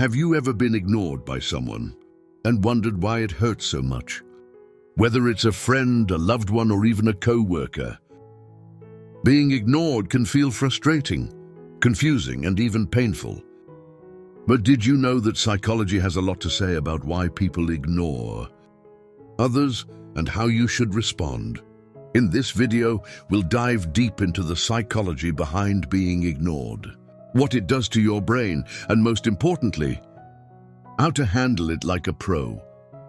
Have you ever been ignored by someone and wondered why it hurts so much? Whether it's a friend, a loved one, or even a coworker, being ignored can feel frustrating, confusing, and even painful. But did you know that psychology has a lot to say about why people ignore others and how you should respond? In this video, we'll dive deep into the psychology behind being ignored, what it does to your brain, and most importantly, how to handle it like a pro.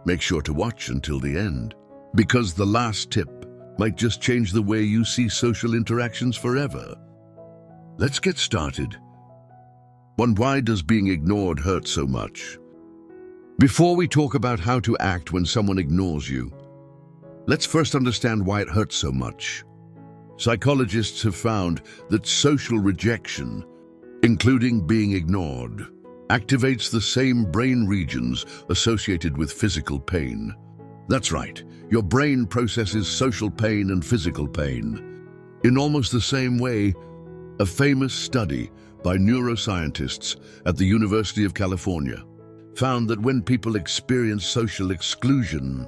Make sure to watch until the end, because the last tip might just change the way you see social interactions forever. Let's get started. 1. Why does being ignored hurt so much? Before we talk about how to act when someone ignores you, let's first understand why it hurts so much. Psychologists have found that social rejection, including being ignored, activates the same brain regions associated with physical pain. That's right, your brain processes social pain and physical pain in almost the same way. A famous study by neuroscientists at the University of California found that when people experience social exclusion,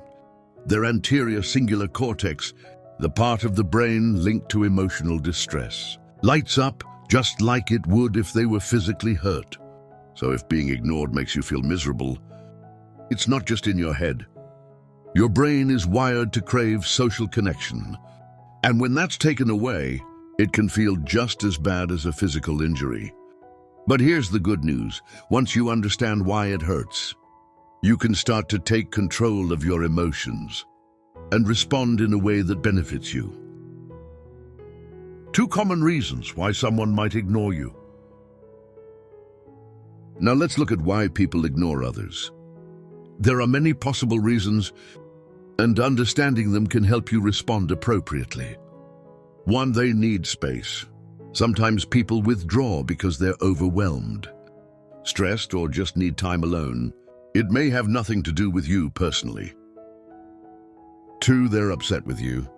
their anterior cingulate cortex, the part of the brain linked to emotional distress, lights up just like it would if they were physically hurt. So if being ignored makes you feel miserable, it's not just in your head. Your brain is wired to crave social connection, and when that's taken away, it can feel just as bad as a physical injury. But here's the good news. Once you understand why it hurts, you can start to take control of your emotions and respond in a way that benefits you. 2 common reasons why someone might ignore you. Now let's look at why people ignore others. There are many possible reasons, and understanding them can help you respond appropriately. 1. They need space. Sometimes people withdraw because they're overwhelmed, stressed, or just need time alone. It may have nothing to do with you personally. 2. They're upset with you.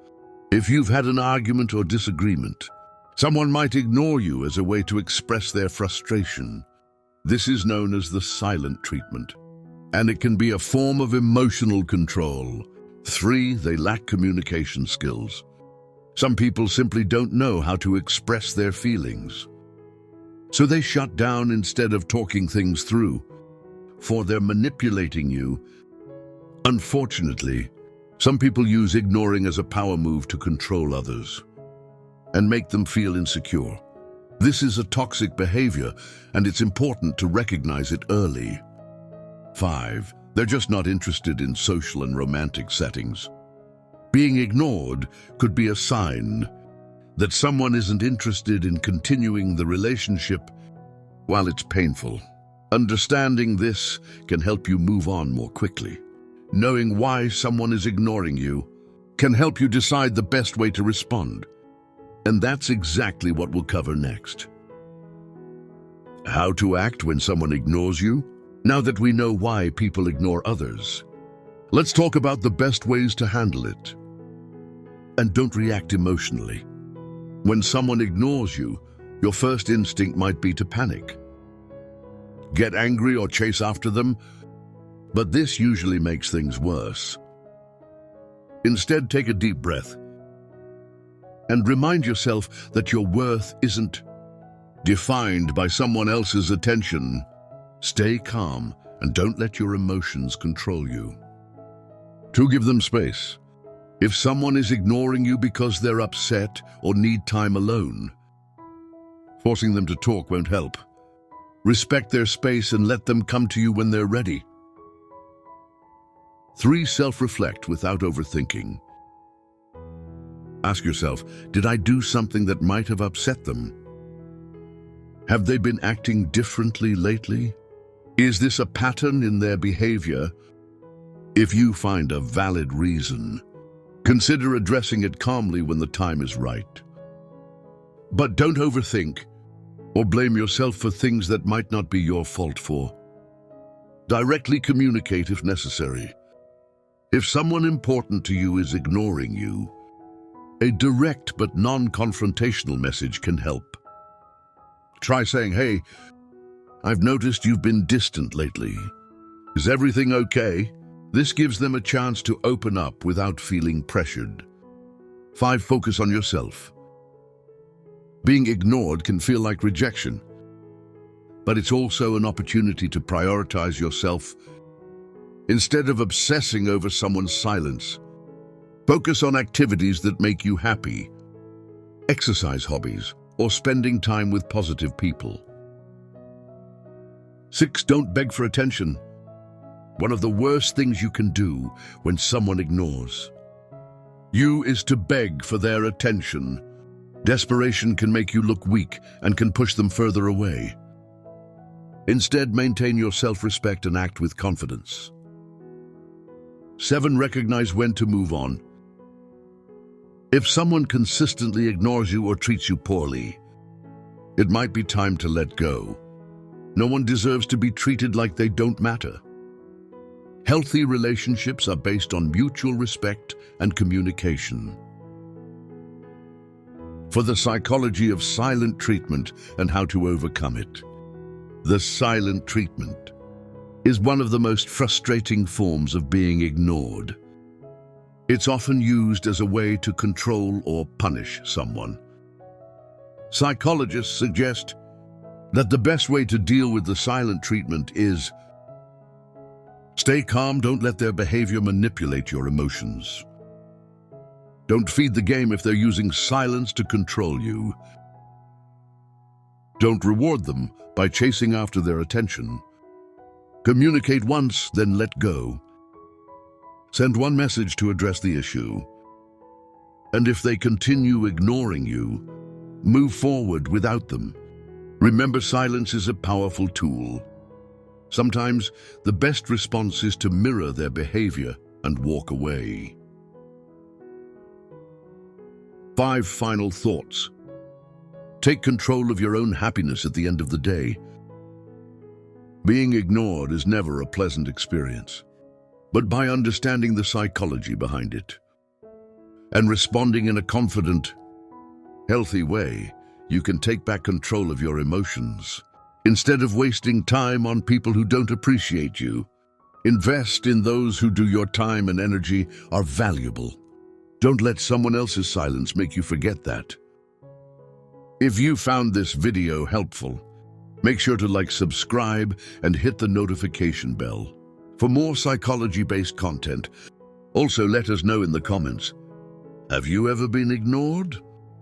If you've had an argument or disagreement, someone might ignore you as a way to express their frustration. This is known as the silent treatment, and it can be a form of emotional control. 3. They lack communication skills. Some people simply don't know how to express their feelings, so they shut down instead of talking things through, for they're manipulating you. Unfortunately, some people use ignoring as a power move to control others and make them feel insecure. This is a toxic behavior, and it's important to recognize it early. 5. They're just not interested in social and romantic settings. Being ignored could be a sign that someone isn't interested in continuing the relationship. While it's painful, understanding this can help you move on more quickly. Knowing why someone is ignoring you can help you decide the best way to respond. And that's exactly what we'll cover next. How to act when someone ignores you? Now that we know why people ignore others, let's talk about the best ways to handle it. And don't react emotionally. When someone ignores you, your first instinct might be to panic, get angry, or chase after them, but this usually makes things worse. Instead, take a deep breath and remind yourself that your worth isn't defined by someone else's attention. Stay calm and don't let your emotions control you. 2. Give them space. If someone is ignoring you because they're upset or need time alone, forcing them to talk won't help. Respect their space and let them come to you when they're ready. 3. Self-reflect without overthinking. Ask yourself, did I do something that might have upset them? Have they been acting differently lately? Is this a pattern in their behavior? If you find a valid reason, consider addressing it calmly when the time is right. But don't overthink or blame yourself for things that might not be your fault for. Directly communicate if necessary. If someone important to you is ignoring you, a direct but non-confrontational message can help. Try saying, "Hey, I've noticed you've been distant lately. Is everything okay? This gives them a chance to open up without feeling pressured. 5. Focus on yourself. Being ignored can feel like rejection, but it's also an opportunity to prioritize yourself. Instead of obsessing over someone's silence, focus on activities that make you happy. Exercise hobbies or spending time with positive people. 6. Don't beg for attention. One of the worst things you can do when someone ignores you is to beg for their attention. Desperation can make you look weak and can push them further away. Instead, maintain your self-respect and act with confidence. 7. Recognize when to move on. If someone consistently ignores you or treats you poorly, it might be time to let go. No one deserves to be treated like they don't matter. Healthy relationships are based on mutual respect and communication. For the psychology of silent treatment and how to overcome it. The silent treatment is one of the most frustrating forms of being ignored. It's often used as a way to control or punish someone. Psychologists suggest that the best way to deal with the silent treatment is stay calm. Don't let their behavior manipulate your emotions. Don't feed the game if they're using silence to control you. Don't reward them by chasing after their attention. Communicate once, then let go. Send one message to address the issue. And if they continue ignoring you, move forward without them. Remember, silence is a powerful tool. Sometimes the best response is to mirror their behavior and walk away. 5 final thoughts. Take control of your own happiness at the end of the day. Being ignored is never a pleasant experience, but by understanding the psychology behind it and responding in a confident, healthy way, you can take back control of your emotions. Instead of wasting time on people who don't appreciate you, invest in those who do. Your time and energy are valuable. Don't let someone else's silence make you forget that. If you found this video helpful, make sure to like, subscribe, and hit the notification bell for more psychology-based content. Also, let us know in the comments, have you ever been ignored?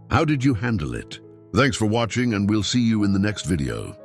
How did you handle it? Thanks for watching, and we'll see you in the next video.